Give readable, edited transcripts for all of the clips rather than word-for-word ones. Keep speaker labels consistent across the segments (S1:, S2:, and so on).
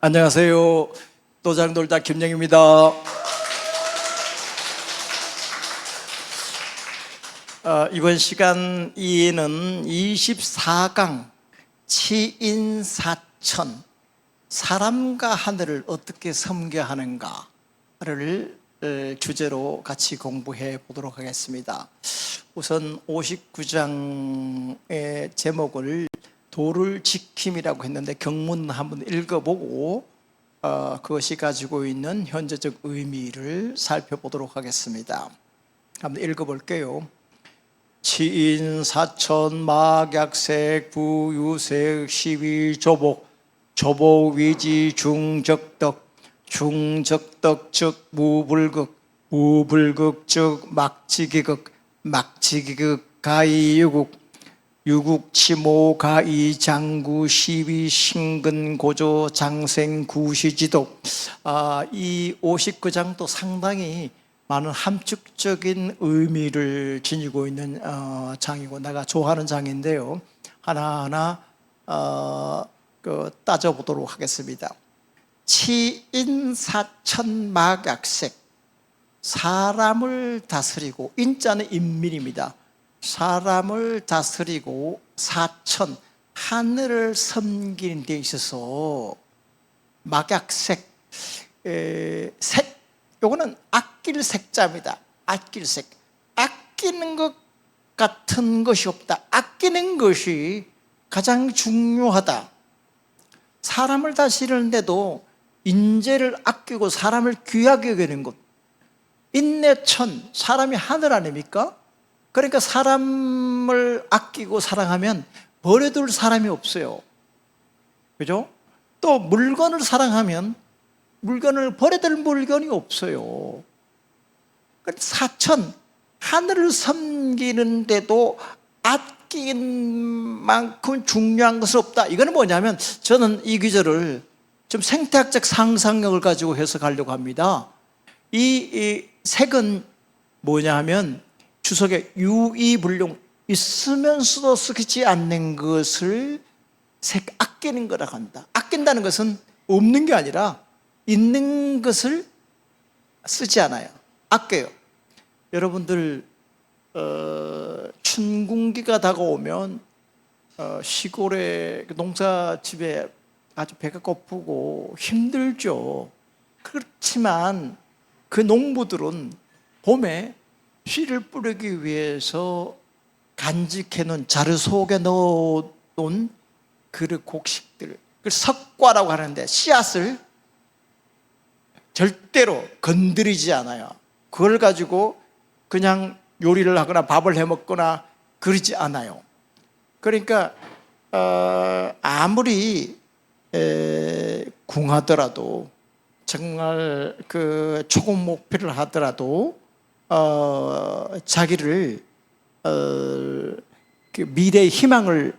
S1: 안녕하세요. 도장돌다 김영입니다. 이번 시간 이해는 24강 치인사천, 사람과 하늘을 어떻게 섬겨하는가를 주제로 같이 공부해 보도록 하겠습니다. 우선 59장의 제목을 도를 지킴이라고 했는데 경문 한번 읽어보고 그것이 가지고 있는 현재적 의미를 살펴보도록 하겠습니다. 한번 읽어볼게요. 치인사천 막약색 부유색 시위조복 조복위지 중적덕 중적덕 즉 무불극 무불극 즉 막지기극 막지기극 가이유국 유국치모 가이 장구 시위 신근 고조 장생 구시지독. 이 59장도 상당히 많은 함축적인 의미를 지니고 있는 장이고 내가 좋아하는 장인데요. 하나하나 따져보도록 하겠습니다. 치인사천막약색, 사람을 다스리고, 인자는 인민입니다. 사람을 다스리고 사천, 하늘을 섬기는 데 있어서 막약색, 색, 요거는 아낄 색자입니다. 아낄 색. 아끼는 것 같은 것이 없다. 아끼는 것이 가장 중요하다. 사람을 다스리는데도 인재를 아끼고 사람을 귀하게 여기는 것. 인내천, 사람이 하늘 아닙니까? 그러니까 사람을 아끼고 사랑하면 버려둘 사람이 없어요. 그죠? 또 물건을 사랑하면 물건을 버려둘 물건이 없어요. 사천, 하늘을 섬기는데도 아끼는 만큼 중요한 것은 없다. 이거는 뭐냐면 저는 이 구절을 좀 생태학적 상상력을 가지고 해석하려고 합니다. 이 색은 뭐냐 하면 주석에 유의불용, 있으면서도 쓰지 않는 것을 아끼는 거라고 한다. 아낀다는 것은 없는 게 아니라 있는 것을 쓰지 않아요. 아껴요. 여러분들 춘궁기가 다가오면 시골의 농사집에 아주 배가 고프고 힘들죠. 그렇지만 그 농부들은 봄에 씨를 뿌리기 위해서 간직해 놓은 자루 속에 넣어 놓은 그 곡식들, 그 석과라고 하는데 씨앗을 절대로 건드리지 않아요. 그걸 가지고 그냥 요리를 하거나 밥을 해 먹거나 그러지 않아요. 그러니까 아무리 궁하더라도, 정말 그 초급 목표를 하더라도 자기를 그 미래의 희망을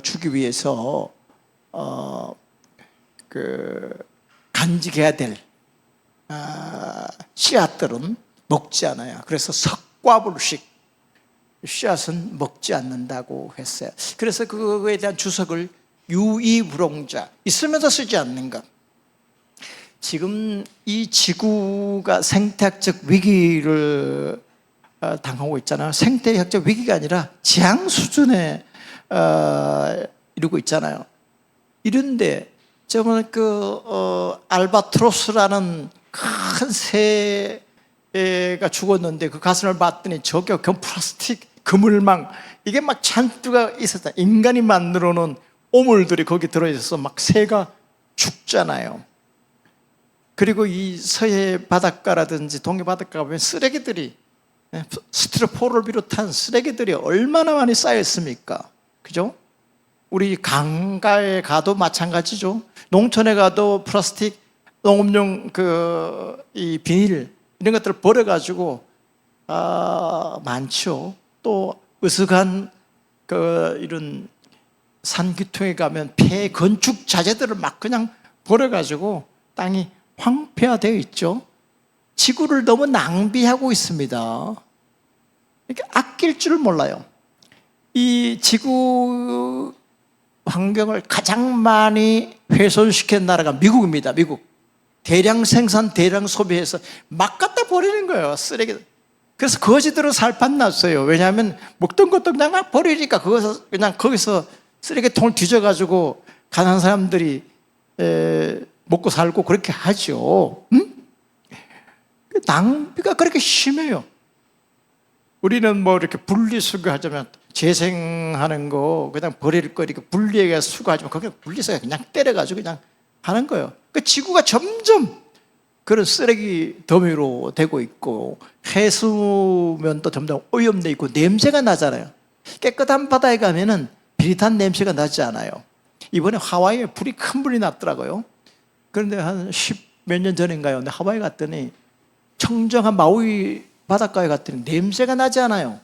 S1: 주기 위해서 그 간직해야 될 씨앗들은 먹지 않아요. 그래서 석과불식, 씨앗은 먹지 않는다고 했어요. 그래서 그거에 대한 주석을 유의불용자, 있으면서 쓰지 않는 것. 지금 이 지구가 생태학적 위기를 당하고 있잖아요. 생태학적 위기가 아니라 재앙 수준에 이루고 있잖아요. 이런데 저번에 알바트로스라는 큰 새가 죽었는데 그 가슴을 봤더니 저게 플라스틱 그물망, 이게 막 잔뜩 있었다. 인간이 만들어 놓은 오물들이 거기 들어있어서 막 새가 죽잖아요. 그리고 이 서해 바닷가라든지 동해 바닷가 보면 쓰레기들이, 스티로폼을 비롯한 쓰레기들이 얼마나 많이 쌓였습니까? 그죠? 우리 강가에 가도 마찬가지죠. 농촌에 가도 플라스틱, 농업용 이 비닐 이런 것들을 버려가지고 많죠. 또 으슥한 이런 산기퉁에 가면 폐 건축 자재들을 막 그냥 버려가지고 땅이 황폐화되어 있죠. 지구를 너무 낭비하고 있습니다. 이렇게 아낄 줄 몰라요. 이 지구 환경을 가장 많이 훼손시킨 나라가 미국입니다. 미국. 대량 생산, 대량 소비해서 막 갖다 버리는 거예요. 쓰레기. 그래서 거지들은 살판 났어요. 왜냐하면 먹던 것도 그냥 막 버리니까 그냥 거기서 쓰레기통을 뒤져가지고 가난한 사람들이 먹고 살고 그렇게 하죠. 응? 낭비가 그렇게 심해요. 우리는 뭐 이렇게 분리수거하자면 재생하는 거 그냥 버릴 거 이렇게 분리해서 수거하지만 그게 분리수거 그냥 때려가지고 그냥 하는 거예요. 그 지구가 점점 그런 쓰레기 더미로 되고 있고 해수면도 점점 오염돼 있고 냄새가 나잖아요. 깨끗한 바다에 가면은 비릿한 냄새가 나지 않아요. 이번에 하와이에 큰 불이 났더라고요. 그런데 한 10몇 년 전인가요? 근데 하와이 갔더니 청정한 마우이 바닷가에 갔더니 냄새가 나지 않아요.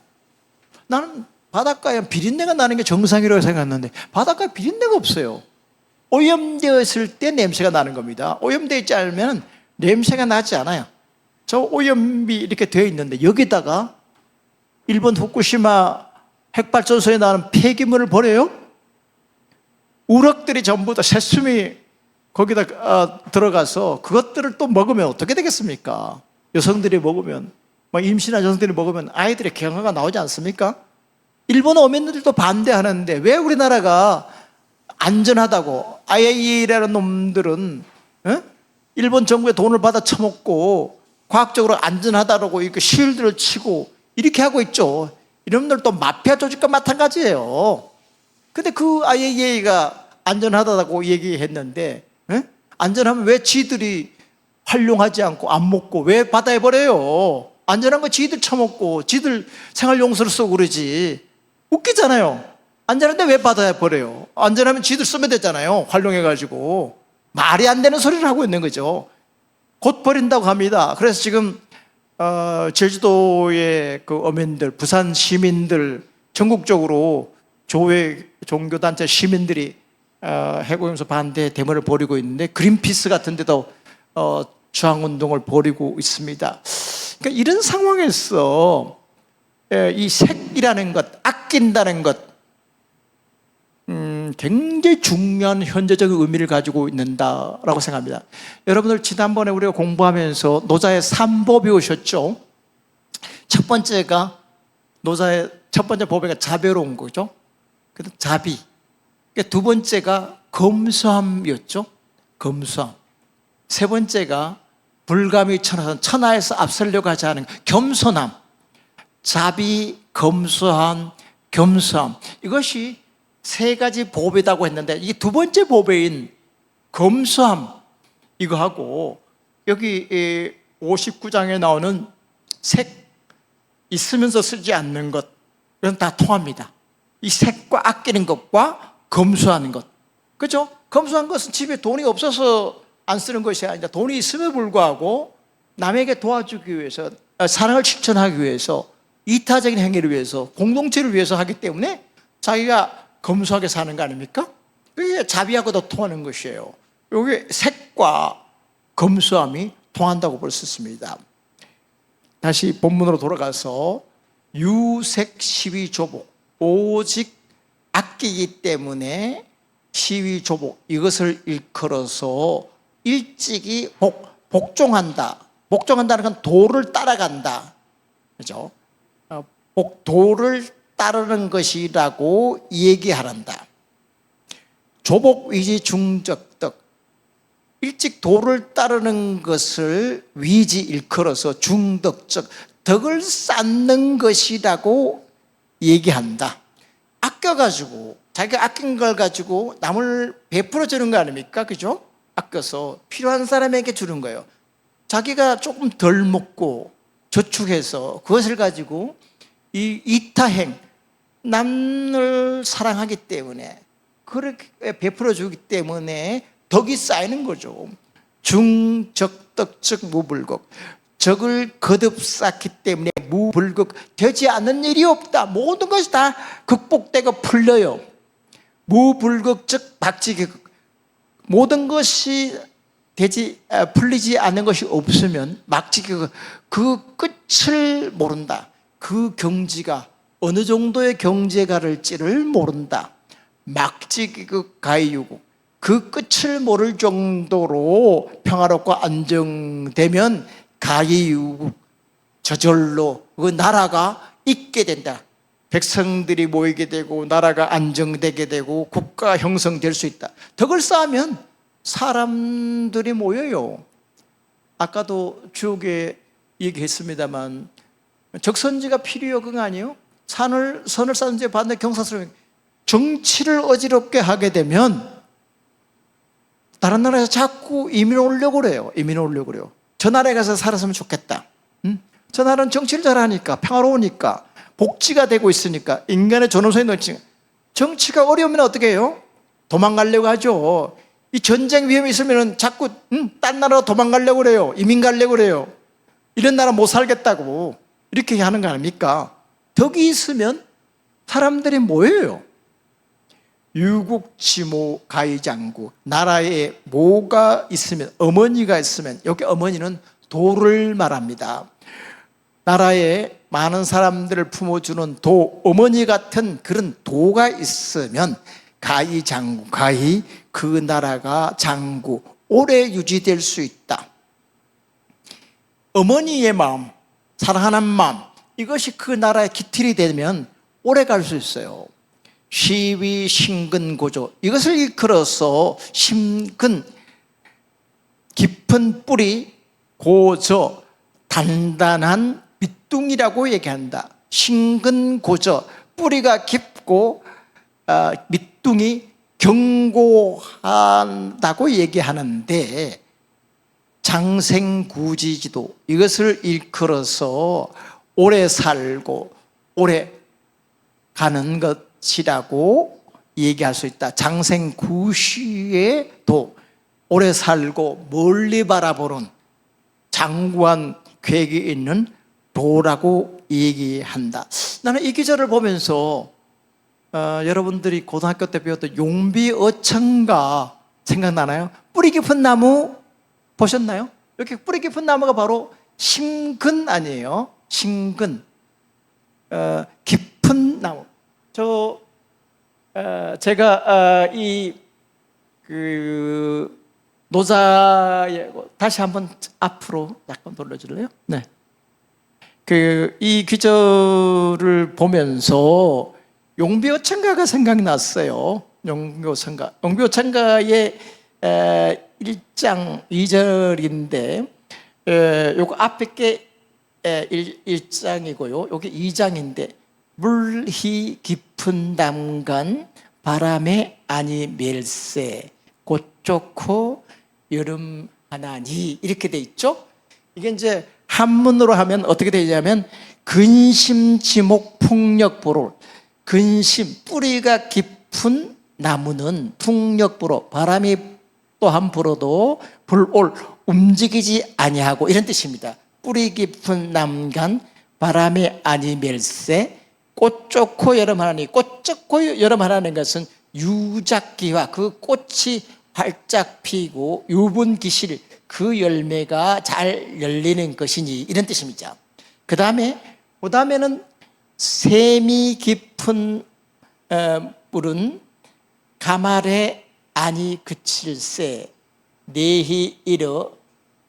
S1: 나는 바닷가에 비린내가 나는 게 정상이라고 생각했는데 바닷가에 비린내가 없어요. 오염되어 있을 때 냄새가 나는 겁니다. 오염되어 있지 않으면 냄새가 나지 않아요. 저 오염이 이렇게 되어 있는데 여기다가 일본 후쿠시마 핵발전소에 나는 폐기물을 버려요? 우럭들이 전부 다 새숨이 거기다 들어가서 그것들을 또 먹으면 어떻게 되겠습니까? 여성들이 먹으면, 임신한 여성들이 먹으면 아이들의 경화가 나오지 않습니까? 일본 어민들도 반대하는데 왜 우리나라가 안전하다고 IAEA라는 놈들은 일본 정부의 돈을 받아 처먹고 과학적으로 안전하다고 이렇게 실드를 치고 이렇게 하고 있죠. 이런 놈들도 마피아 조직과 마찬가지예요. 근데 그 IAEA가 안전하다고 얘기했는데 안전하면 왜 지들이 활용하지 않고 안 먹고 왜 바다에 버려요? 안전한 거 지들 처먹고 지들 생활용수를 쓰고 그러지. 웃기잖아요. 안전한데 왜 바다에 버려요? 안전하면 지들 쓰면 되잖아요. 활용해가지고. 말이 안 되는 소리를 하고 있는 거죠. 곧 버린다고 합니다. 그래서 지금 제주도의 그 어민들, 부산 시민들, 전국적으로 조회 종교단체 시민들이 핵오염수 반대 데모를 벌이고 있는데 그린피스 같은 데도 저항운동을 벌이고 있습니다. 그러니까 이런 상황에서 이 색이라는 것, 아낀다는 것 굉장히 중요한 현재적인 의미를 가지고 있는다라고 생각합니다. 여러분들 지난번에 우리가 공부하면서 노자의 3법이 오셨죠. 첫 번째가 노자의 첫 번째 법이 자비로운 거죠. 그다음 자비. 두 번째가 검소함이었죠. 검소함. 세 번째가 불감이 천하에서 앞서려고 하지 않은 겸손함. 자비, 검소함, 겸손함. 이것이 세 가지 보배라고 했는데 이 두 번째 보배인 검소함 이거하고 여기 59장에 나오는 색 있으면서 쓰지 않는 것 이건 다 통합니다. 이 색과 아끼는 것과 검소하는 것. 그렇죠? 검소한 것은 집에 돈이 없어서 안 쓰는 것이 아니라 돈이 있음에 불구하고 남에게 도와주기 위해서 사랑을 실천하기 위해서 이타적인 행위를 위해서 공동체를 위해서 하기 때문에 자기가 검소하게 사는 거 아닙니까? 그게 자비하고도 통하는 것이에요. 여기 색과 검소함이 통한다고 볼 수 있습니다. 다시 본문으로 돌아가서 유색 시위조복 오직 아끼기 때문에 시위조복 이것을 일컬어서 일찍이 복종한다. 복종한다는 건 도를 따라간다. 그죠? 도를 따르는 것이라고 얘기하란다. 조복위지 중적덕 일찍 도를 따르는 것을 위지 일컬어서 중덕적 덕을 쌓는 것이라고 얘기한다. 아껴가지고 자기가 아낀 걸 가지고 남을 베풀어 주는 거 아닙니까? 그죠? 아껴서 필요한 사람에게 주는 거예요. 자기가 조금 덜 먹고 저축해서 그것을 가지고 이 이타행 남을 사랑하기 때문에 그렇게 베풀어 주기 때문에 덕이 쌓이는 거죠. 중적덕적 무불극 적을 거듭 쌓기 때문에 무불극 되지 않는 일이 없다. 모든 것이 다 극복되고 풀려요. 무불극적 박지극 모든 것이 풀리지 않는 것이 없으면 막지극 그 끝을 모른다. 그 경지가 어느 정도의 경제가 될지를 모른다. 막지기국 가이유국 그 끝을 모를 정도로 평화롭고 안정되면 가이유국 저절로 그 나라가 있게 된다. 백성들이 모이게 되고 나라가 안정되게 되고 국가 형성될 수 있다. 덕을 쌓으면 사람들이 모여요. 아까도 주옥에 얘기했습니다만 적선지가 필요요 그거 아니에요? 선을 쌓는 데 반대 경사스러운 정치를 어지럽게 하게 되면 다른 나라에서 자꾸 이민 오려고 그래요. 이민 오려고 그래요. 저 나라에 가서 살았으면 좋겠다. 저 나라는 정치를 잘하니까 평화로우니까 복지가 되고 있으니까 인간의 존엄성이 넘치니까 정치가 어려우면 어떻게 해요? 도망가려고 하죠. 이 전쟁 위험이 있으면 자꾸 딴 나라로 도망가려고 그래요. 이민 가려고 그래요. 이런 나라 못 살겠다고 이렇게 하는 거 아닙니까? 덕이 있으면 사람들이 모여요. 유국지모 가이장구 나라에 모가 있으면 어머니가 있으면 여기 어머니는 도를 말합니다. 나라에 많은 사람들을 품어주는 도, 어머니 같은 그런 도가 있으면 가이 장구, 가이 그 나라가 장구 오래 유지될 수 있다. 어머니의 마음, 사랑하는 마음 이것이 그 나라의 기틀이 되면 오래 갈 수 있어요. 시위 심근고조 이것을 일컬어서 심근 깊은 뿌리 고저 단단한 밑둥이라고 얘기한다. 심근고저 뿌리가 깊고 밑둥이 견고한다고 얘기하는데 장생구지지도 이것을 일컬어서 오래 살고 오래 가는 것이라고 얘기할 수 있다. 장생구시의 도 오래 살고 멀리 바라보는 장구한 계획이 있는 도라고 얘기한다. 나는 이 기절을 보면서 여러분들이 고등학교 때 배웠던 용비어천가 생각나나요? 뿌리 깊은 나무 보셨나요? 이렇게 뿌리 깊은 나무가 바로 심근 아니에요? 심근 깊은 나무. 제가 노자의 다시 한번 앞으로 약간 돌려줄래요? 네. 이 기절을 보면서 용비어천가가 생각났어요. 용비어천가의 1장 2절인데 요거 앞에 게 1장이고요. 요게 2장인데 물희 깊은 담간 바람에 아니 멜세 꽃 좋고 여름 하나니 이렇게 돼 있죠. 이게 이제 한문으로 하면 어떻게 되냐면 근심지목 풍력보롤 근심 뿌리가 깊은 나무는 풍력보로 바람이 또한 불어도 불올 움직이지 아니하고 이런 뜻입니다. 뿌리 깊은 남간 바람이 아니 멜세 꽃 좋고 여름 하나니 꽃 좋고 여름 하나는 것은 유작기와 그 꽃이 활짝 피고 유분기실 그 열매가 잘 열리는 것이니 이런 뜻입니다. 그 다음에는 샘이 깊은 물은 가말에 아니 그칠세 내히 이르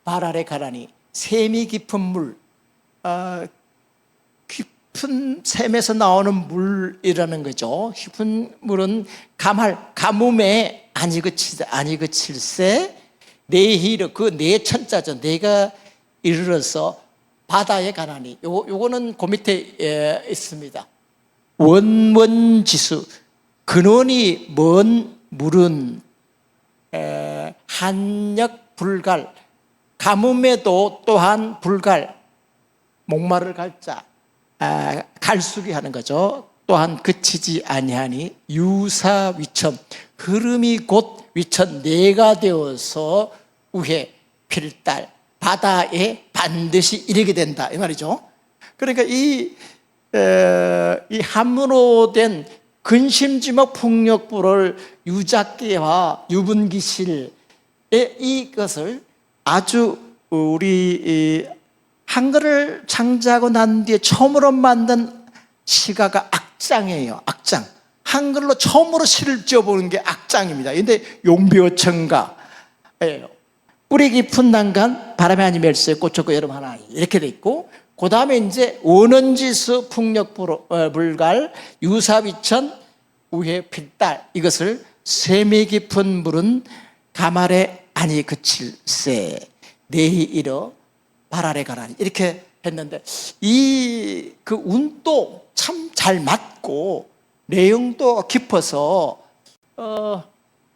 S1: 발아래 가라니 샘이 깊은 물 깊은 샘에서 나오는 물이라는 거죠. 깊은 물은 가뭄에 아니 그칠세 내히 이르 그 네 천자죠. 내가 이르러서 바다에 가라니 요거는 그 밑에 있습니다. 원원지수 근원이 먼 물은 한역 불갈 가뭄에도 또한 불갈 목마를 갈자 갈수기 하는 거죠. 또한 그치지 아니하니 유사위천 흐름이 곧 위천 내가 되어서 우해 필달 바다에 반드시 이르게 된다 이 말이죠. 그러니까 이 한문으로 된 근심지목 풍력불을 유작기와 유분기실의 이것을 아주 우리 한글을 창제하고 난 뒤에 처음으로 만든 시가가 악장이에요. 악장. 한글로 처음으로 시를 지어보는 게 악장입니다. 근데 용비어천가, 뿌리 깊은 난간 바람에 아니 멜소에 꽃쳤고 여름 하나 이렇게 돼 있고, 그 다음에 이제 원원지수 풍력불갈 유사비천 우회 필달, 이것을 샘이 깊은 물은 가말에 아니 그칠세 내히 이르 발 아래 가라니, 이렇게 했는데 이 그 운도 참 잘 맞고 내용도 깊어서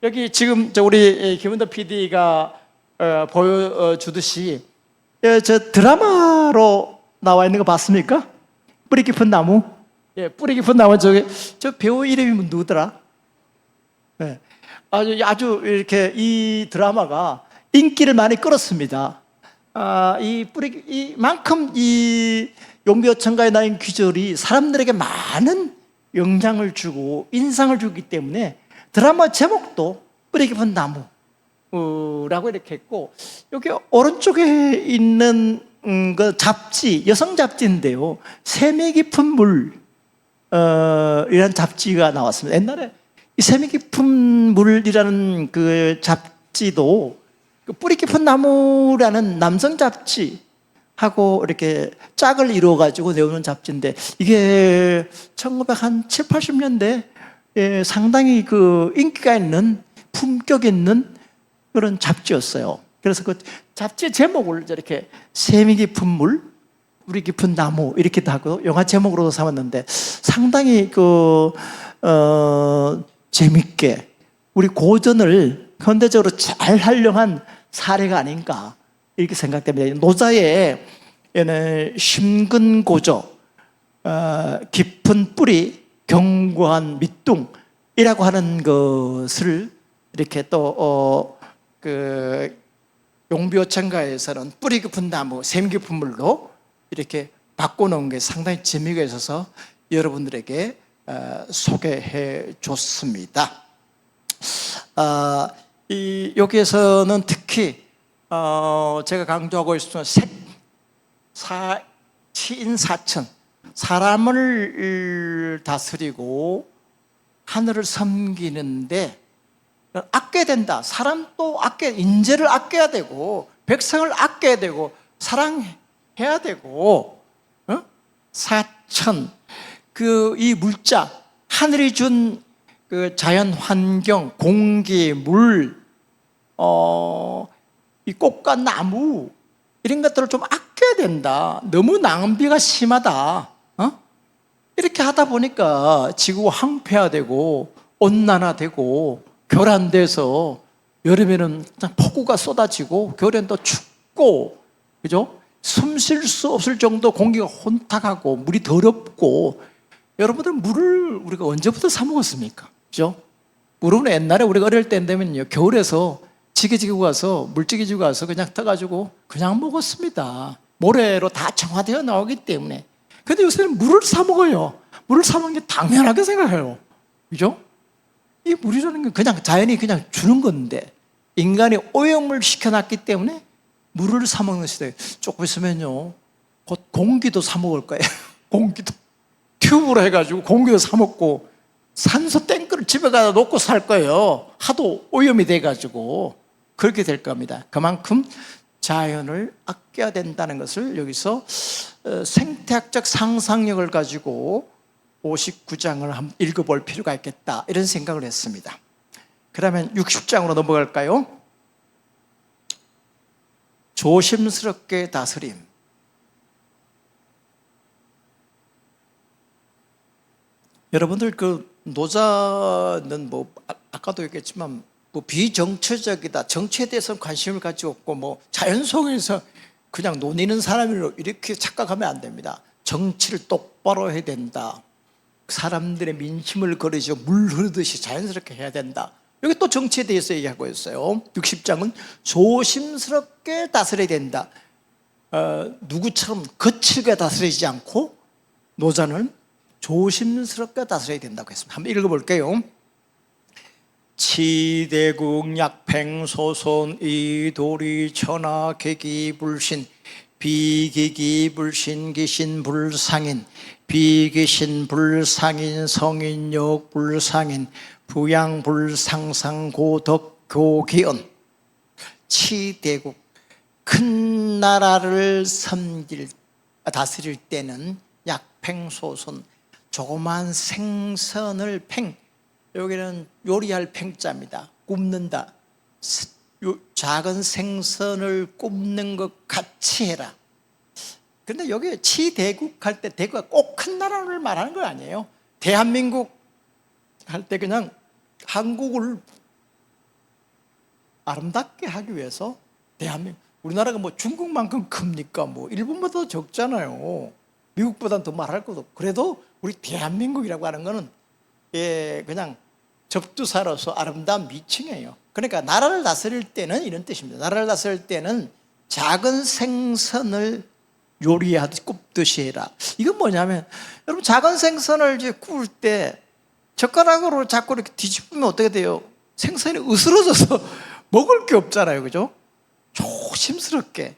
S1: 여기 지금 우리 김은도 PD가 보여주듯이 저 드라마로 나와 있는 거 봤습니까? 뿌리 깊은 나무. 뿌리 깊은 나무. 저 배우 이름이 누구더라? 아주 이렇게 이 드라마가 인기를 많이 끌었습니다. 이만큼 이 용비어천가에 나인 귀절이 사람들에게 많은 영향을 주고 인상을 주기 때문에 드라마 제목도 뿌리 깊은 나무라고 이렇게 했고, 여기 오른쪽에 있는 그 잡지, 여성 잡지인데요, 샘이 깊은 물 이라는 잡지가 나왔습니다. 옛날에 이 샘이 깊은 물이라는 그 잡지도 그 뿌리 깊은 나무라는 남성 잡지하고 이렇게 짝을 이루어가지고 내오는 잡지인데, 이게 1970, 80년대 상당히 그 인기가 있는, 품격 있는 그런 잡지였어요. 그래서 그 잡지 제목을 이렇게 샘이 깊은 물, 뿌리 깊은 나무 이렇게도 하고 영화 제목으로도 삼았는데, 상당히 재밌게 우리 고전을 현대적으로 잘 활용한 사례가 아닌가 이렇게 생각됩니다. 노자의 심근고조, 깊은 뿌리, 견고한 밑둥이라고 하는 것을 이렇게 또 용비어천가에서는 뿌리 깊은 나무, 샘 깊은 물로 이렇게 바꿔놓은 게 상당히 재미가 있어서 여러분들에게 소개해 줬습니다. 여기에서는 특히 제가 강조하고 있는 시인사천, 사람을 다스리고 하늘을 섬기는데 아껴야 된다. 사람도 인재를 아껴야 되고 백성을 아껴야 되고 사랑해야 되고, 사천, 이 물자, 하늘이 준 그 자연 환경, 공기, 물, 이 꽃과 나무 이런 것들을 좀 아껴야 된다. 너무 낭비가 심하다. 이렇게 하다 보니까 지구가 황폐화되고 온난화되고 결안돼서 여름에는 폭우가 쏟아지고 겨울엔 또 춥고, 그죠? 숨 쉴 수 없을 정도 공기가 혼탁하고 물이 더럽고. 여러분들 물을 우리가 언제부터 사 먹었습니까? 그죠? 물은 옛날에 우리가 어릴 때 되면요, 겨울에서 지게 지고 가서 물찌개 지고 가서 그냥 떠가지고 그냥 먹었습니다. 모래로 다 정화되어 나오기 때문에. 근데 요새는 물을 사 먹어요. 물을 사 먹는 게 당연하게 생각해요. 그죠? 이 물이라는 게 그냥 자연이 그냥 주는 건데 인간이 오염을 시켜놨기 때문에 물을 사 먹는 시대. 조금 있으면요, 곧 공기도 사 먹을 거예요. 공기도 튜브로 해가지고 공기도 사 먹고 산소 탱크를 집에 가다 놓고 살 거예요. 하도 오염이 돼가지고 그렇게 될 겁니다. 그만큼 자연을 아껴야 된다는 것을 여기서 생태학적 상상력을 가지고 59장을 한번 읽어볼 필요가 있겠다, 이런 생각을 했습니다. 그러면 60장으로 넘어갈까요? 조심스럽게 다스림. 여러분들 노자는 아까도 얘기했지만 비정치적이다, 정치에 대해서 관심을 가지고 없고 자연 속에서 그냥 논의는 사람으로 이렇게 착각하면 안 됩니다. 정치를 똑바로 해야 된다. 사람들의 민심을 거르죠. 물 흐르듯이 자연스럽게 해야 된다. 여기 또 정치에 대해서 얘기하고 있어요. 60장은 조심스럽게 다스려야 된다. 누구처럼 거칠게 다스리지 않고 노자는 조심스럽게 다스려야 된다고 했습니다. 한번 읽어볼게요. 치대국 약팽소손 이도리 천하 계기불신 비기기불신 기신불상인 비귀신 불상인 성인욕 불상인 부양 불상상 고덕 교기언 치대국 큰 나라를 다스릴 때는 약팽소손 조그만 생선을 여기는 요리할 팽자입니다. 굽는다. 작은 생선을 굽는 것 같이 해라. 그런데 여기 치대국 할 때 대구가 꼭 큰 나라를 말하는 거 아니에요. 대한민국 할 때 그냥 한국을 아름답게 하기 위해서 대한민국, 우리나라가 뭐 중국만큼 큽니까? 뭐 일본보다 더 적잖아요. 미국보다는 더 말할 것도 없고. 그래도 우리 대한민국이라고 하는 거는 그냥 접두사로서 아름다운 미칭이에요. 그러니까 나라를 다스릴 때는 이런 뜻입니다. 나라를 다스릴 때는 작은 생선을 요리하듯이 굽듯이 해라. 이건 뭐냐면 여러분 작은 생선을 이제 구울 때 젓가락으로 자꾸 이렇게 뒤집으면 어떻게 돼요? 생선이 으스러져서 먹을 게 없잖아요. 그죠? 조심스럽게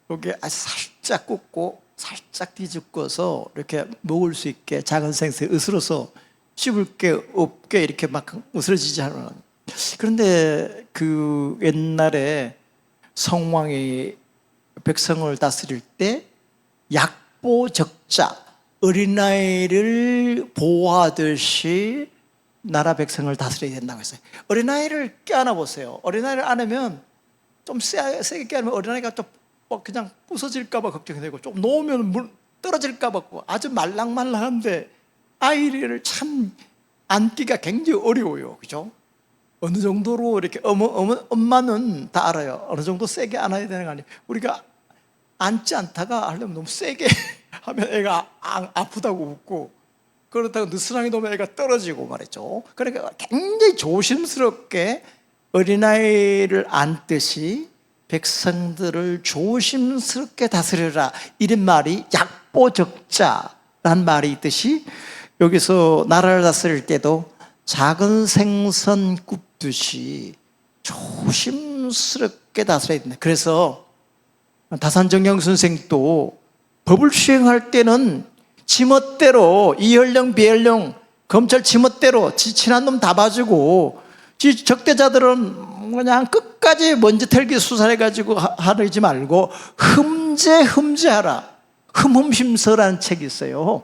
S1: 여기 살짝 굽고 살짝 뒤집고서 이렇게 먹을 수 있게 작은 생선이 으스러서 씹을 게 없게 이렇게 막 으스러지지 않아요. 그런데 그 옛날에 성왕이 백성을 다스릴 때 약보적자 어린아이를 보호하듯이 나라 백성을 다스려야 된다고 했어요. 어린아이를 껴안아 보세요. 어린아이를 안으면 좀 세게 껴안으면 어린아이가 좀 그냥 부서질까 봐 걱정이 되고 좀 놓으면 물 떨어질까 봐 아주 말랑말랑한데 아이를 참 안기가 굉장히 어려워요. 그죠? 어느 정도로 이렇게 엄마는 다 알아요. 어느 정도 세게 안아야 되는 거 아니에요. 우리가 앉지 않다가 하려면 너무 세게 하면 애가 아프다고 웃고 그렇다고 느슨하게 놓으면 애가 떨어지고 말이죠. 그러니까 굉장히 조심스럽게 어린아이를 안듯이 백성들을 조심스럽게 다스려라 이런 말이 약보적자란 말이 있듯이 여기서 나라를 다스릴 때도 작은 생선 굽듯이 조심스럽게 다스려야 된다. 그래서 다산정영 선생도 법을 수행할 때는 지멋대로 이연령 비연령 검찰 지멋대로 지친한 놈 다 봐주고 적대자들은 그냥 끝까지 먼지 털기 수사해가지고 하지 말고 흠제하라. 흠흠심서라는 책이 있어요.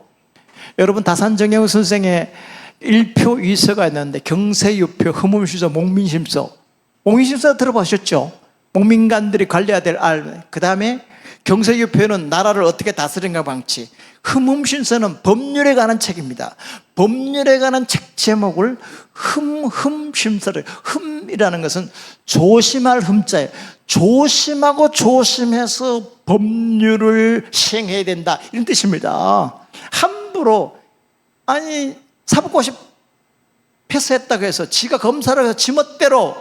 S1: 여러분 다산정영 선생의 1표 2서가 있는데 경세유표, 흠흠심서, 목민심서. 목민심서 들어보셨죠? 목민관들이 관리해야 될 알. 그 다음에 경세유표는 나라를 어떻게 다스리는가 방치. 흠흠심서는 법률에 관한 책입니다. 법률에 관한 책 제목을 흠흠심서를, 흠이라는 것은 조심할 흠자예요. 조심하고 조심해서 법률을 시행해야 된다 이런 뜻입니다. 함부로 아니 사법고시 패스했다고 해서 지가 검사를 해서 지멋대로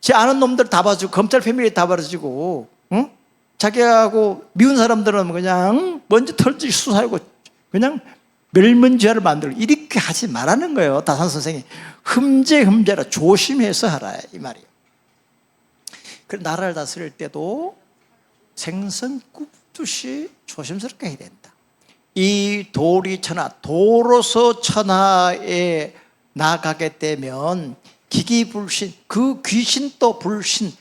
S1: 지 아는 놈들 다 봐주고 검찰 패밀리 다 봐주고 자기하고 미운 사람들은 그냥 먼지 털지 수사하고 그냥 멸문지화를 만들고 이렇게 하지 말라는 거예요. 다산 선생이 흠제라 조심해서 하라 이 말이에요. 그 나라를 다스릴 때도 생선 굽듯이 조심스럽게 해야 된다. 이 도리천하 도로서 천하에 나가게 되면 기기불신 그 귀신도 불신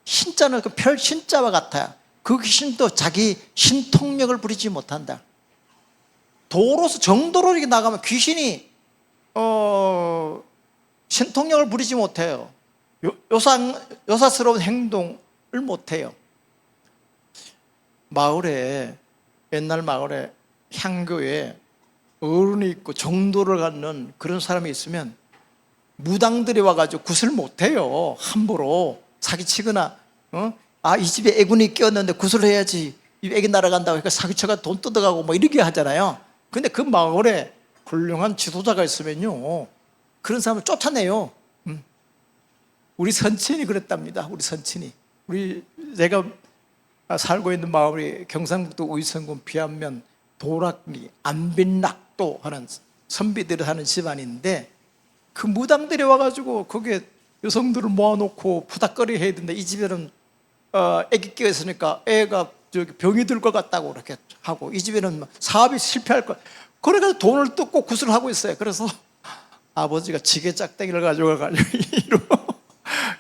S1: 신자는 그 별신자와 같아요. 그 귀신도 자기 신통력을 부리지 못한다. 도로서 정도로 이렇게 나가면 귀신이 신통력을 부리지 못해요. 요사스러운 행동을 못해요. 마을에 옛날 마을에 향교에 어른이 있고 정도를 갖는 그런 사람이 있으면 무당들이 와가지고 굿을 못해요. 함부로 사기치거나 이 집에 애군이 끼었는데 굿을 해야지 이 애기 날아간다고 하니까 사기쳐가 돈 뜯어가고 뭐 이렇게 하잖아요. 근데 그 마을에 훌륭한 지도자가 있으면요 그런 사람을 쫓아내요. 우리 선친이 그랬답니다. 우리 선친이 제가 살고 있는 마을이 경상북도 의성군 비안면 도락리 안빈락도 하는 선비들이 하는 집안인데 그 무당들이 와가지고 거기에 여성들을 모아놓고 푸닥거리 해야 된다. 이 집에는 애기 끼어 있으니까 애가 저기 병이 들 것 같다고 그렇게 하고, 이 집에는 사업이 실패할 것. 그래서 돈을 뜯고 구슬하고 있어요. 그래서 아버지가 지게짝대기를 가져가가지고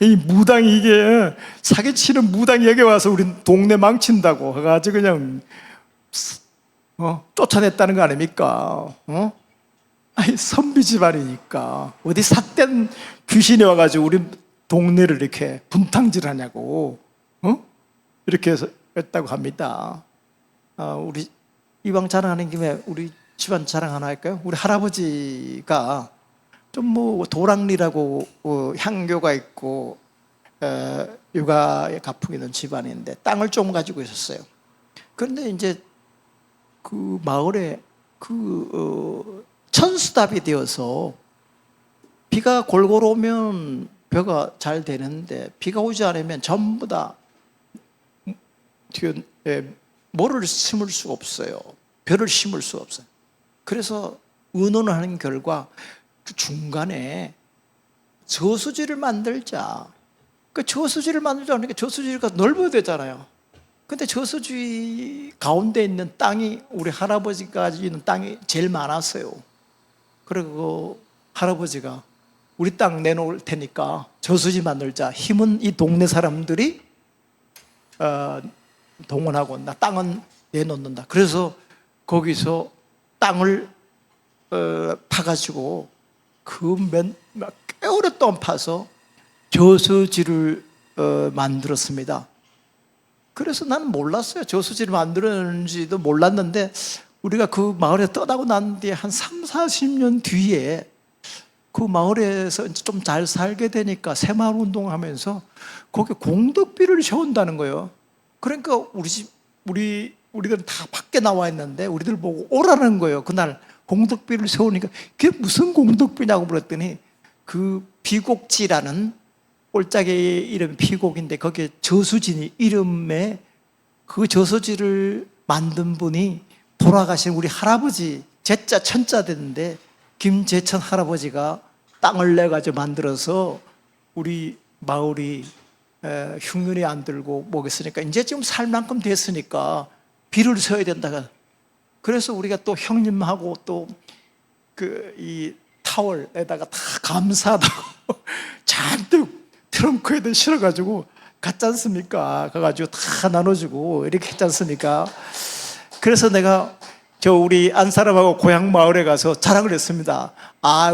S1: 이 무당이, 이게 사기치는 무당이 여기 와서 우리 동네 망친다고 해가지고 그냥 쫓아냈다는 거 아닙니까? 아니, 선비 집안이니까 어디 삿된 귀신이 와가지고 우리 동네를 이렇게 분탕질하냐고 이렇게 해서 했다고 합니다. 우리 이왕 자랑하는 김에 우리 집안 자랑 하나 할까요? 우리 할아버지가 좀 도랑리라고 향교가 있고 육아에 가풍 있는 집안인데 땅을 좀 가지고 있었어요. 그런데 이제 그 마을에 천수답이 되어서 비가 골고루 오면 벼가 잘 되는데 비가 오지 않으면 전부 다 모를 심을 수가 없어요. 벼를 심을 수가 없어요. 그래서 의논을 하는 결과 그 중간에 저수지를 만들자. 그 저수지를 만들자 하니까 저수지가 넓어야 되잖아요. 근데 저수지 가운데 있는 땅이 우리 할아버지가 있는 땅이 제일 많았어요. 그리고 할아버지가 우리 땅 내놓을 테니까 저수지 만들자. 힘은 이 동네 사람들이 동원하고 나 땅은 내놓는다. 그래서 거기서 땅을 파가지고 꽤 오랫동안 파서 저수지를 만들었습니다. 그래서 나는 몰랐어요. 저수지를 만들었는지도 몰랐는데 우리가 그 마을에 떠나고 난 뒤에 한 30-40년 뒤에 그 마을에서 좀 잘 살게 되니까 새마을 운동하면서 거기 공덕비를 세운다는 거예요. 그러니까 우리들은 다 밖에 나와 있는데 우리들 보고 오라는 거예요. 그날 공덕비를 세우니까 그게 무슨 공덕비냐고 물었더니 그 비곡지라는 꼴짝의 이름이 비곡인데 거기에 저수지 이름에 그 저수지를 만든 분이 돌아가신 우리 할아버지 제자 천자 됐는데 김재천 할아버지가 땅을 내가지고 만들어서 우리 마을이 흉년이 안 들고 뭐겠으니까 이제 좀 살 만큼 됐으니까 비를 세워야 된다. 그래서 우리가 또 형님하고 또 이 타월에다가 다 감사도 잔뜩 트렁크에다 실어가지고 갔지 않습니까? 가가지고 다 나눠주고 이렇게 했지 않습니까? 그래서 내가 우리 안사람하고 고향 마을에 가서 자랑을 했습니다.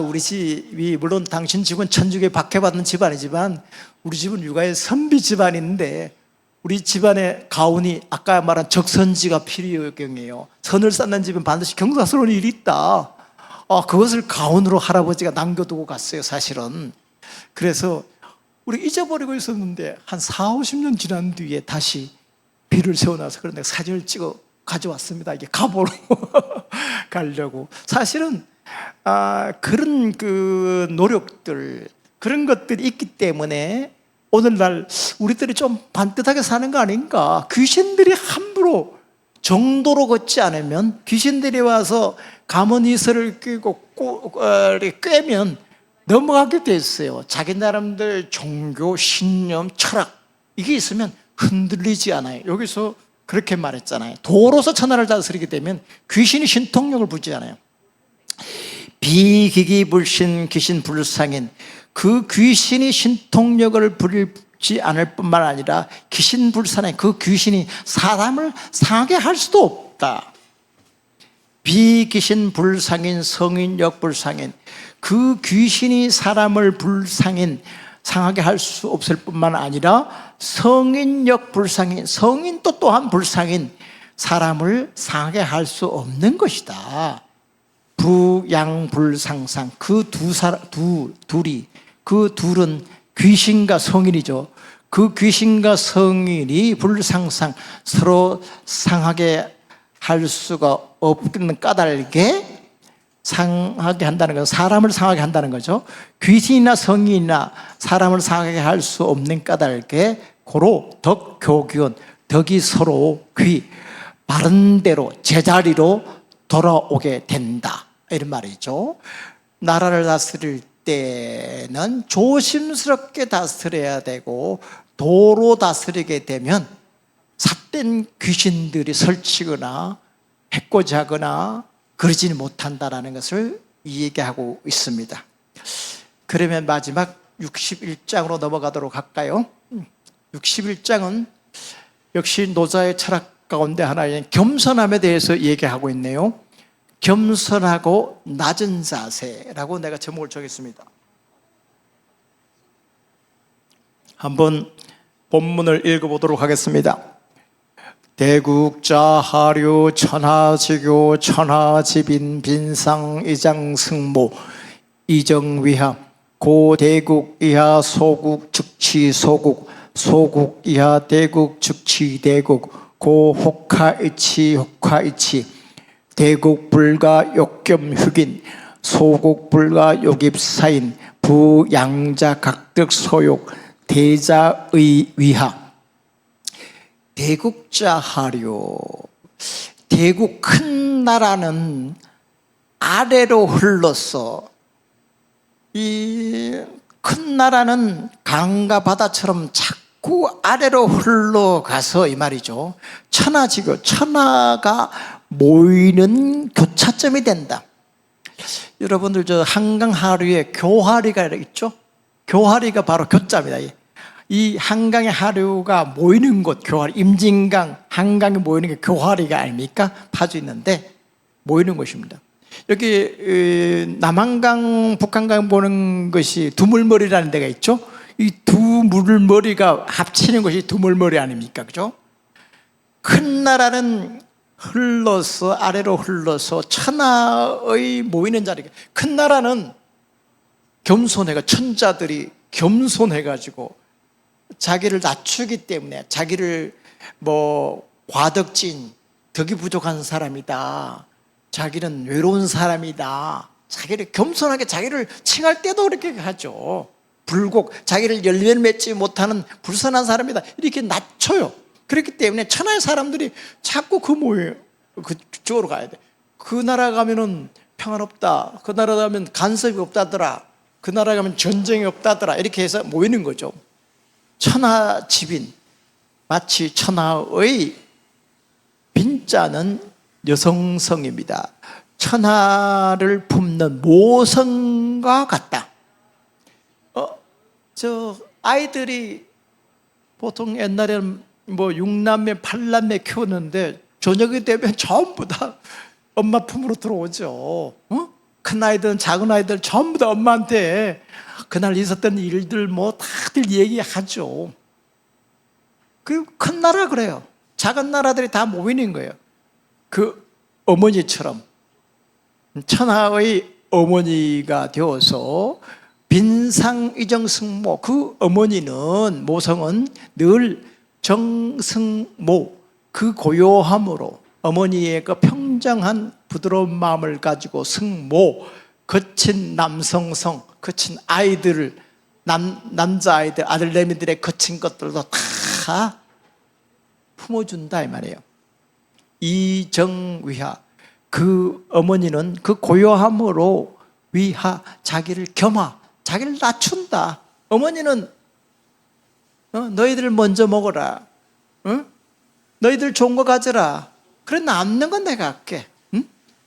S1: 우리 집이 물론 당신 집은 천주교에 박해받는 집안이지만 우리 집은 육아의 선비 집안인데 우리 집안의 가훈이 아까 말한 적선지가 필요경이에요. 선을 쌓는 집은 반드시 경사스러운 일이 있다. 그것을 가훈으로 할아버지가 남겨두고 갔어요, 사실은. 그래서 우리 잊어버리고 있었는데 한 40-50년 지난 뒤에 다시 비를 세워놔서 그런데 사진을 찍어 가져왔습니다. 이게 가보로 가려고. 사실은 그런 그 노력들, 그런 것들이 있기 때문에 오늘날 우리들이 좀 반듯하게 사는 거 아닌가. 귀신들이 함부로 정도로 걷지 않으면, 귀신들이 와서 가모니서를 끼고 꿰면 넘어가게 돼 있어요. 자기 나름대로 종교, 신념, 철학 이게 있으면 흔들리지 않아요. 여기서 그렇게 말했잖아요. 도로서 천하를 다스리게 되면 귀신이 신통력을 부지 않아요. 비기기불신 귀신불상인, 그 귀신이 신통력을 부리지 않을 뿐만 아니라 귀신불산인, 그 귀신이 사람을 상하게 할 수도 없다. 비귀신불상인 성인역불상인, 그 귀신이 사람을 상하게 할 수 없을 뿐만 아니라 성인역불상인, 성인도 또한 불상인, 사람을 상하게 할 수 없는 것이다. 부양불상상, 그 둘은 귀신과 성인이죠. 그 귀신과 성인이 불상상 서로 상하게 할 수가 없는 까닭에 상하게 한다는 건 사람을 상하게 한다는 거죠. 귀신이나 성인이나 사람을 상하게 할 수 없는 까닭에 고로 덕교기원, 덕이 서로 바른 대로 제자리로 돌아오게 된다, 이런 말이죠. 나라를 다스릴 때는 조심스럽게 다스려야 되고 도로 다스리게 되면 삿된 귀신들이 설치거나 해코지 하거나 그러지는 못한다라는 것을 얘기하고 있습니다. 그러면 마지막 61장으로 넘어가도록 할까요? 61장은 역시 노자의 철학 가운데 하나인 겸손함에 대해서 얘기하고 있네요. 겸손하고 낮은 자세라고 내가 제목을 정했습니다. 한번 본문을 읽어보도록 하겠습니다. 대국자하류 천하지교 천하지빈 빈상이장승모 이정위하 고대국 이하 소국 즉치소국 소국 이하 대국 즉치대국 고혹하이치 혹하이치 대국 불가 욕겸 흑인 소국 불가 욕입사인 부양자 각득 소욕 대자의 위하. 대국자하류, 대국 큰 나라는 아래로 흘러서 이 큰 나라는 강과 바다처럼 자꾸 아래로 흘러가서 이 말이죠. 천하지교, 천하가 모이는 교차점이 된다. 여러분들 저 한강 하류에 교하리가 있죠? 교하리가 바로 교자입니다. 이 한강의 하류가 모이는 곳, 교하리, 임진강, 한강이 모이는 게 교하리가 아닙니까? 파주 있는데 모이는 곳입니다. 여기 남한강, 북한강 보는 것이 두물머리라는 데가 있죠. 이 두물머리가 합치는 것이 두물머리 아닙니까? 그죠? 큰 나라는 흘러서 아래로 흘러서 천하의 모이는 자리가, 큰 나라는 겸손해가, 천자들이 겸손해가지고 자기를 낮추기 때문에 자기를 과덕진, 덕이 부족한 사람이다, 자기는 외로운 사람이다, 자기를 겸손하게 자기를 칭할 때도 그렇게 하죠. 불곡, 자기를 열매 맺지 못하는 불선한 사람이다 이렇게 낮춰요. 그렇기 때문에 천하의 사람들이 자꾸 그쪽으로 가야 돼. 그 나라 가면은 평안없다, 그 나라 가면 간섭이 없다더라, 그 나라 가면 전쟁이 없다더라 이렇게 해서 모이는 거죠. 천하지빈, 마치 천하의 빈자는 여성성입니다. 천하를 품는 모성과 같다. 저 아이들이 보통 옛날에는 6남매, 8남매 키웠는데 저녁이 되면 전부 다 엄마 품으로 들어오죠. 큰 아이들, 작은 아이들 전부 다 엄마한테 그날 있었던 일들 다들 얘기하죠. 그 큰 나라 그래요. 작은 나라들이 다 모이는 거예요. 그 어머니처럼 천하의 어머니가 되어서 빈상이정승모, 그 어머니는, 모성은 늘 정승모, 그 고요함으로 어머니의 그 평정한 부드러운 마음을 가지고 승모, 거친 남성성, 거친 아이들을, 남자아이들, 아들내미들의 거친 것들도 다 품어준다 이 말이에요. 이정위하, 그 어머니는 그 고요함으로 위하, 자기를 겸하, 자기를 낮춘다. 어머니는 너희들 먼저 먹어라, 너희들 좋은 거 가져라, 그래 남는 건 내가 할게,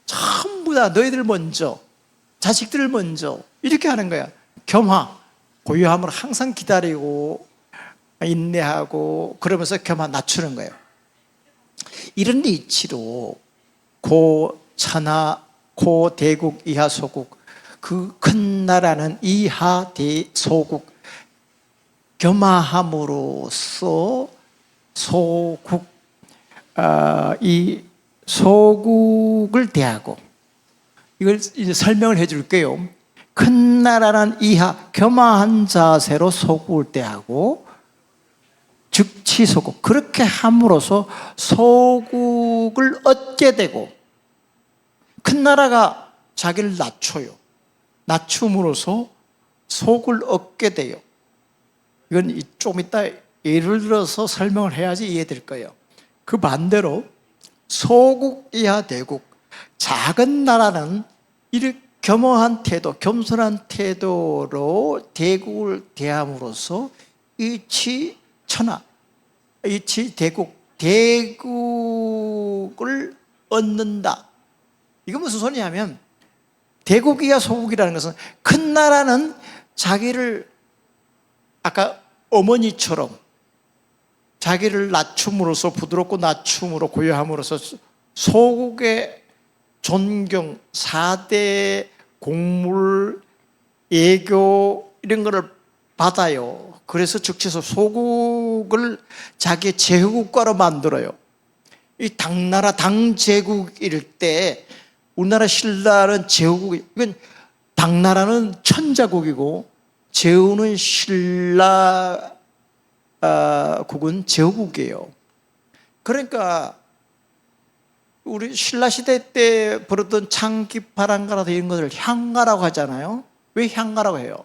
S1: 전부 다 너희들 먼저, 자식들 먼저, 이렇게 하는 거야. 겸하, 고요함으로 항상 기다리고 인내하고 그러면서 겸하, 낮추는 거예요. 이런 이치로 고천하, 고대국 이하 소국, 그 큰 나라는 이하 대소국, 겸하함으로써 소국, 이 소국을 대하고, 이걸 이제 설명을 해줄게요. 큰 나라는 이하, 겸하한 자세로 소국을 대하고, 즉치소국, 그렇게 함으로써 소국을 얻게 되고, 큰 나라가 자기를 낮춰요. 낮춤으로써 속을 얻게 돼요. 이건 좀 이따 예를 들어서 설명을 해야지 이해될 거예요. 그 반대로 소국 이하 대국, 작은 나라는 이렇게 겸허한 태도, 겸손한 태도로 대국을 대함으로써 이치 천하, 이치 대국, 대국을 얻는다. 이거 무슨 소리냐면 대국이야 소국이라는 것은 큰 나라는 자기를 아까 어머니처럼 자기를 낮춤으로써 부드럽고 낮춤으로 고요함으로써 소국의 존경, 4대 공물, 예교 이런 거를 받아요. 그래서 즉해서 소국을 자기의 제국가로 만들어요. 이 당나라 당제국일 때 우리나라 신라는 제국, 이건 당나라는 천자국이고 제후는 신라국은 제후국이에요. 그러니까 우리 신라시대 때 부르던 창기파랑가라도 이런 것을 향가라고 하잖아요. 왜 향가라고 해요?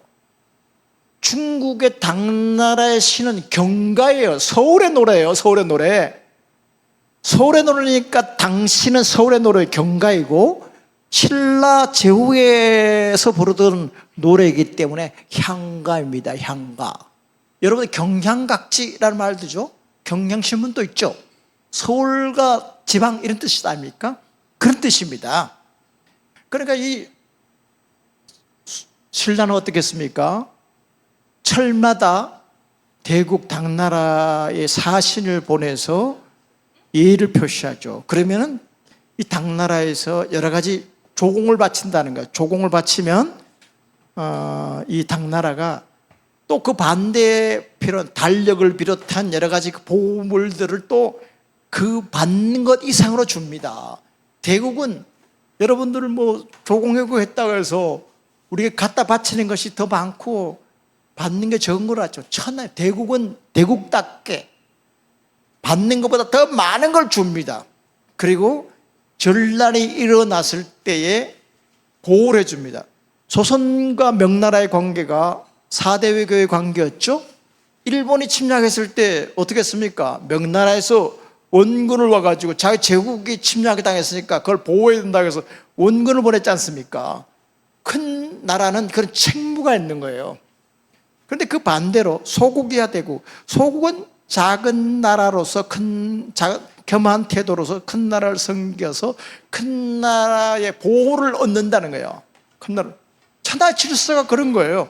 S1: 중국의 당나라의 시는 경가예요. 서울의 노래예요. 서울의 노래. 서울의 노래니까 당시는 서울의 노래 경가이고 신라 제후에서 부르던 노래이기 때문에 향가입니다. 향가. 여러분 경향각지라는 말 듣죠? 경향신문도 있죠. 서울과 지방 이런 뜻이 아닙니까? 그런 뜻입니다. 그러니까 이 신라는 어떻겠습니까? 철마다 대국 당나라의 사신을 보내서 예의를 표시하죠. 그러면은 이 당나라에서 여러 가지 조공을 바친다는 거예요. 조공을 바치면 이 당나라가 또 그 반대에 필요한 달력을 비롯한 여러 가지 그 보물들을 또 그 받는 것 이상으로 줍니다. 대국은 여러분들 뭐 조공회고 했다고 해서 우리가 갖다 바치는 것이 더 많고 받는 게 적은 걸 알죠. 천하에 대국은 대국답게 받는 것보다 더 많은 걸 줍니다. 그리고 전란이 일어났을 때에 보호를 해줍니다. 조선과 명나라의 관계가 4대 외교의 관계였죠. 일본이 침략했을 때 어떻게 했습니까? 명나라에서 원군을 와가지고 자기 제국이 침략을 당했으니까 그걸 보호해야 된다고 해서 원군을 보냈지 않습니까? 큰 나라는 그런 책무가 있는 거예요. 그런데 그 반대로 소국이야 되고, 소국은 작은 나라로서 겸한 태도로서 큰 나라를 섬겨서 큰 나라의 보호를 얻는다는 거예요. 큰 나라. 천하 질서가 그런 거예요.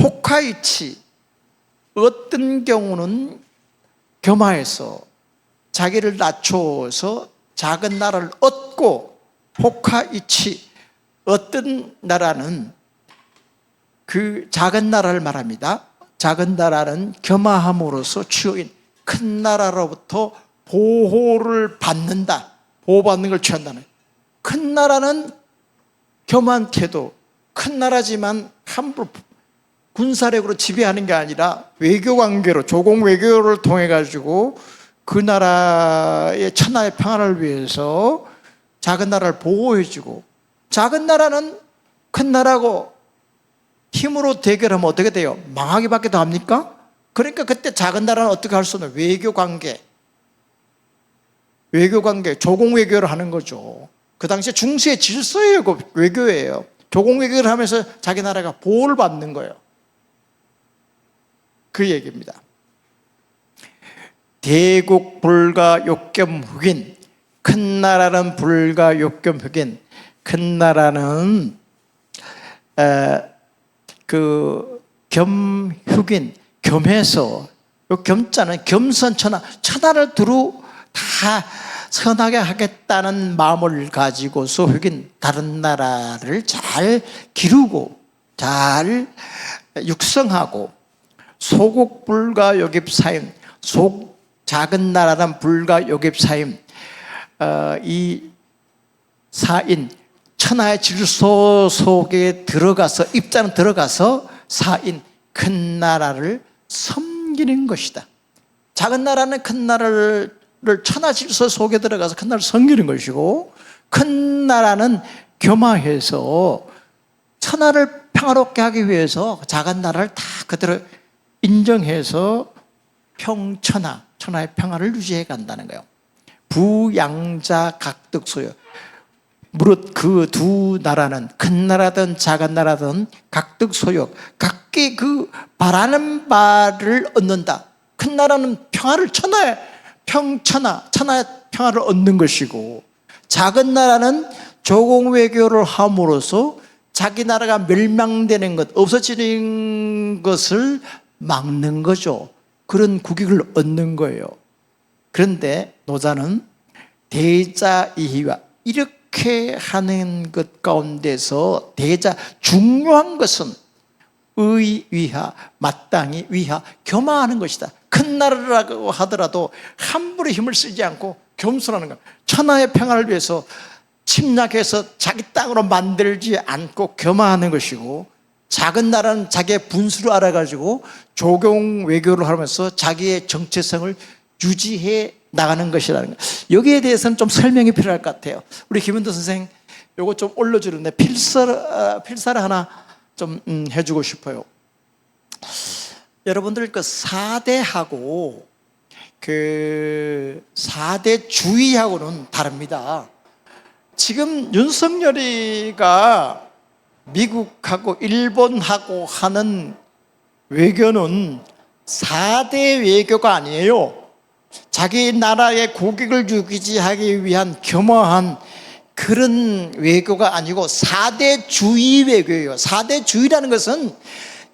S1: 호카이치. 어떤 경우는 겸하해서 자기를 낮춰서 작은 나라를 얻고, 호카이치. 어떤 나라는 그 작은 나라를 말합니다. 작은 나라는 겸하함으로써 취하인 큰 나라로부터 보호를 받는다. 보호받는 걸 취한다는. 큰 나라는 겸한 태도. 큰 나라지만 함부로 군사력으로 지배하는 게 아니라 외교관계로, 조공 외교를 통해 가지고 그 나라의 천하의 평화를 위해서 작은 나라를 보호해주고, 작은 나라는 큰 나라고 힘으로 대결하면 어떻게 돼요? 망하기밖에 더 합니까? 그러니까 그때 작은 나라는 어떻게 할 수 없는 외교관계, 조공 외교를 하는 거죠. 그 당시에 중세의 질서예요. 그 외교예요. 조공 외교를 하면서 자기 나라가 보호를 받는 거예요. 그 얘기입니다. 대국 불가 욕겸 흑인. 큰 나라는 불가 욕겸 흑인. 큰 나라는 겸흑인, 겸해서, 요 겸자는 겸선천하, 천하를 두루 다 선하게 하겠다는 마음을 가지고서 흑인, 다른 나라를 잘 기르고 잘 육성하고, 소국 불가 욕입 사임, 작은 나라는 불가 욕입 사임, 이 사인, 천하의 질서 속에 들어가서, 입자는 들어가서 사인, 큰 나라를 섬기는 것이다. 작은 나라는 큰 나라를 천하 질서 속에 들어가서 큰 나라를 섬기는 것이고, 큰 나라는 겸하해서 천하를 평화롭게 하기 위해서 작은 나라를 다 그대로 인정해서 천하의 평화를 유지해 간다는 거예요. 부양자 각득소요. 무릇 그 두 나라는 큰 나라든 작은 나라든 각득소욕, 각기 그 바라는 바를 얻는다. 큰 나라는 평화를, 천하의 천하의 평화를 얻는 것이고, 작은 나라는 조공 외교를 함으로써 자기 나라가 멸망되는 것, 없어지는 것을 막는 거죠. 그런 국익을 얻는 거예요. 그런데 노자는 대자이희와 이렇게 하는 것 가운데서 중요한 것은 의위하, 마땅히 위하, 겸하하는 것이다. 큰 나라라고 하더라도 함부로 힘을 쓰지 않고 겸손하는 것. 천하의 평화를 위해서 침략해서 자기 땅으로 만들지 않고 겸하하는 것이고, 작은 나라는 자기의 분수를 알아가지고 조경 외교를 하면서 자기의 정체성을 유지해 나가는 것이라는 것. 여기에 대해서는 좀 설명이 필요할 것 같아요. 우리 김은도 선생 요거 좀 올려주는데 필사를 하나 좀 해주고 싶어요. 여러분들 그 4대하고 그 4대 주의하고는 다릅니다. 지금 윤석열이가 미국하고 일본하고 하는 외교는 4대 외교가 아니에요. 자기 나라의 국익을 유지하기 위한 겸허한 그런 외교가 아니고 4대 주의 외교예요. 4대 주의라는 것은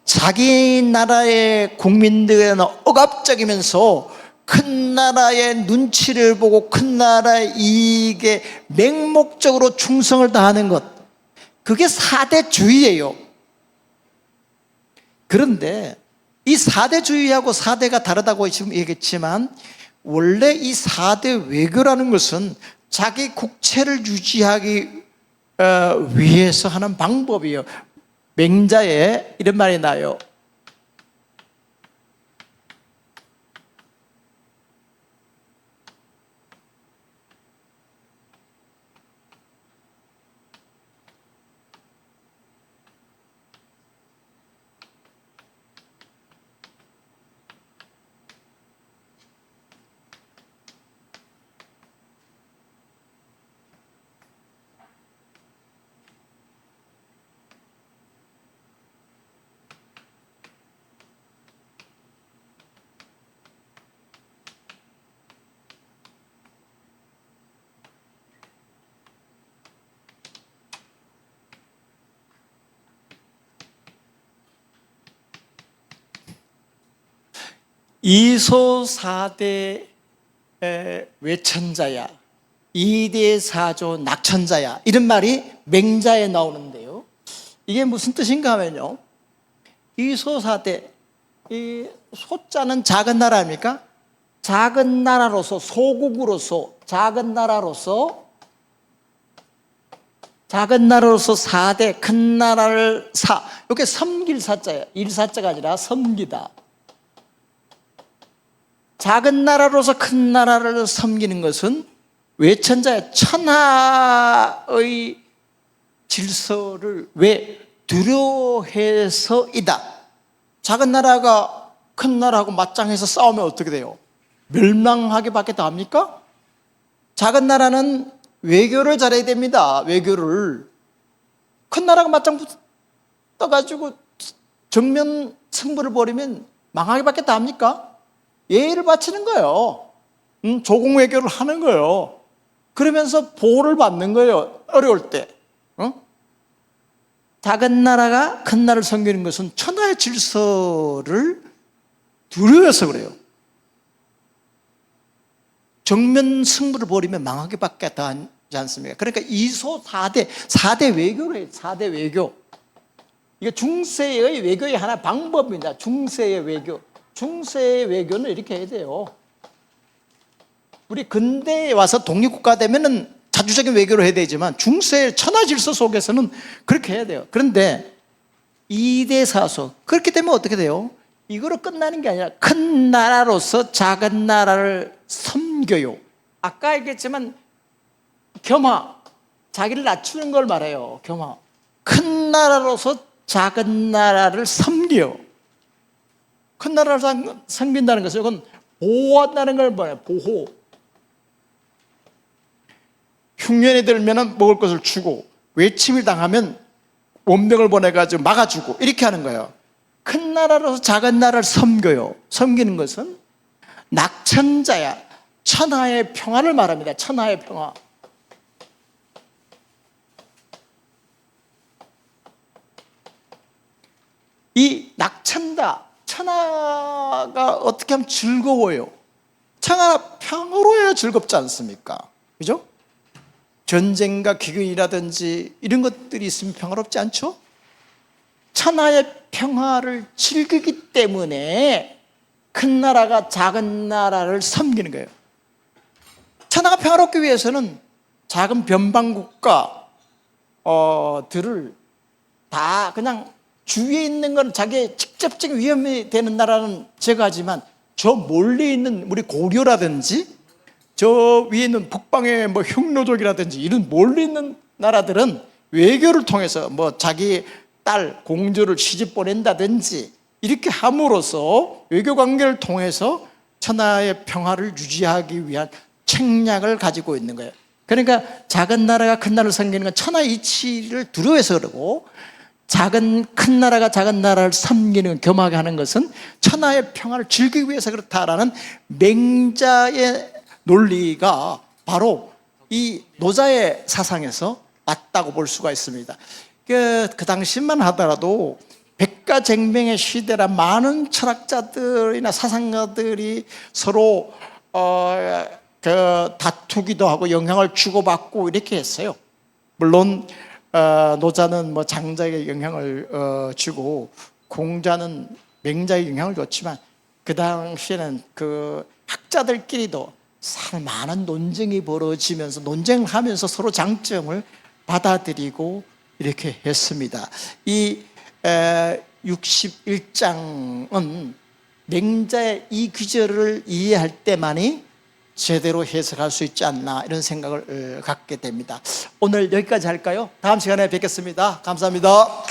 S1: 자기 나라의 국민들에는 억압적이면서 큰 나라의 눈치를 보고 큰 나라의 이익에 맹목적으로 충성을 다하는 것, 그게 4대 주의예요. 그런데 이 4대 주의하고 4대가 다르다고 지금 얘기했지만, 원래 이 4대 외교라는 것은 자기 국채를 유지하기 위해서 하는 방법이에요. 맹자에 이런 말이 나요. 이소 4대 외천자야, 2대 4조 낙천자야, 이런 말이 맹자에 나오는데요. 이게 무슨 뜻인가 하면요, 이소 4대, 이 소자는 작은 나라입니까? 작은 나라로서, 소국으로서, 작은 나라로서 4대, 큰 나라를 이렇게 섬길 사자예요. 일사자가 아니라 섬기다. 작은 나라로서 큰 나라를 섬기는 것은 외천자의 천하의 질서를 왜 두려워해서이다. 작은 나라가 큰 나라하고 맞짱해서 싸우면 어떻게 돼요? 멸망하게 밖에 더 합니까? 작은 나라는 외교를 잘해야 됩니다. 외교를. 큰 나라가 맞짱 붙어가지고 정면 승부를 벌이면 망하게 밖에 더 합니까? 예의를 바치는 거예요. 조공 외교를 하는 거예요. 그러면서 보호를 받는 거예요. 어려울 때. 작은 나라가 큰 나라를 섬기는 것은 천하의 질서를 두려워서 그래요. 정면 승부를 벌이면 망하게 밖에 더 하지 않습니까? 그러니까 이소 4대 외교를 해요. 4대 외교. 이게 중세의 외교의 하나의 방법입니다. 중세의 외교. 중세의 외교는 이렇게 해야 돼요. 우리 근대에 와서 독립국가 되면은 자주적인 외교를 해야 되지만, 중세의 천하질서 속에서는 그렇게 해야 돼요. 그런데 2대 4소, 그렇게 되면 어떻게 돼요? 이거로 끝나는 게 아니라 큰 나라로서 작은 나라를 섬겨요. 아까 얘기했지만 겸하, 자기를 낮추는 걸 말해요. 겸하. 큰 나라로서 작은 나라를 섬겨. 큰 나라를 섬긴다는 것은 이건 보호한다는 걸 말해요. 보호. 흉년이 들면 먹을 것을 주고, 외침을 당하면 원병을 보내가지고 막아주고, 이렇게 하는 거예요. 큰 나라로서 작은 나라를 섬겨요. 섬기는 것은 낙천자야. 천하의 평화를 말합니다. 천하의 평화. 이 낙천다, 천하가 어떻게 하면 즐거워요? 천하가 평화로워야 즐겁지 않습니까? 그죠? 전쟁과 기근이라든지 이런 것들이 있으면 평화롭지 않죠? 천하의 평화를 즐기기 때문에 큰 나라가 작은 나라를 섬기는 거예요. 천하가 평화롭기 위해서는 작은 변방국가들을 다 그냥 주위에 있는 건 자기의 직접적인 위험이 되는 나라는 제거하지만 저 멀리 있는 우리 고려라든지 저 위에 있는 북방의 뭐 흉노족이라든지 이런 멀리 있는 나라들은 외교를 통해서 뭐 자기 딸 공주를 시집 보낸다든지 이렇게 함으로써 외교 관계를 통해서 천하의 평화를 유지하기 위한 책략을 가지고 있는 거예요. 그러니까 작은 나라가 큰 나라를 섬기는 건 천하의 이치를 두려워해서 그러고, 큰 나라가 작은 나라를 섬기는 겸하게 하는 것은 천하의 평화를 즐기기 위해서 그렇다라는 맹자의 논리가 바로 이 노자의 사상에서 났다고 볼 수가 있습니다. 그 당시만 하더라도 백가쟁명의 시대라 많은 철학자들이나 사상가들이 서로 다투기도 하고 영향을 주고받고 이렇게 했어요. 물론 노자는 뭐 장자에게 영향을 주고 공자는 맹자에게 영향을 줬지만 그 당시에는 그 학자들끼리도 많은 논쟁이 벌어지면서 논쟁을 하면서 서로 장점을 받아들이고 이렇게 했습니다. 이 61장은 맹자의 이 귀절을 이해할 때만이 제대로 해석할 수 있지 않나 이런 생각을 갖게 됩니다. 오늘 여기까지 할까요? 다음 시간에 뵙겠습니다. 감사합니다.